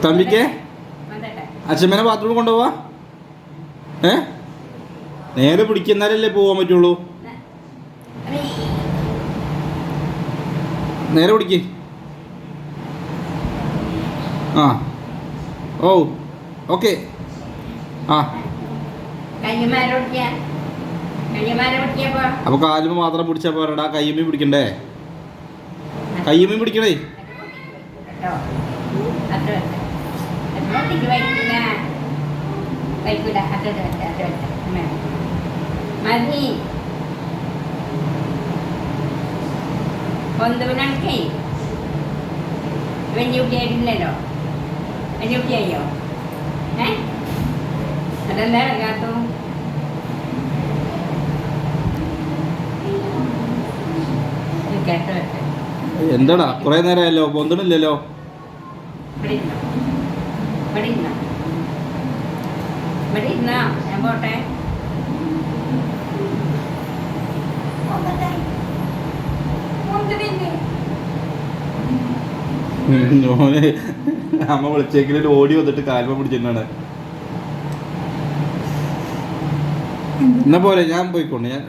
തമ്പിക്ക് അച്ഛമ്മേനെ ബാത്റൂമിൽ കൊണ്ടുപോവാ. നേരെ പിടിക്കുന്നാലല്ലേ പോവാൻ പറ്റുള്ളൂ. നേരെ പിടിക്ക്. ആ ഓ ഓക്കെ. ആ അപ്പൊ കാലുമ്പ് മാത്രം പിടിച്ചാ പോരടാ, കയ്യമ്മ പിടിക്കണ്ടേ? കയ്യമ്മ പിടിക്കണേ. കൊന്തവനക്കേ വലിയ കുട്ടിയായിട്ടില്ലല്ലോ. വലിയ കുട്ടിയായോ? അതെന്താ ഇറങ്ങാത്തു? എന്താടാ കുറെ നേരമല്ലോ, പൊന്തണില്ലല്ലോ. ഞാൻ പോട്ടെ. അമ്മ വിളിച്ചേക്കിൽ ഓടി വന്നിട്ട് കാൽമ പിടിച്ചിട്ടാണ്. എന്നാ പോലെ ഞാൻ പോയിക്കോണ്ട്. ഞാൻ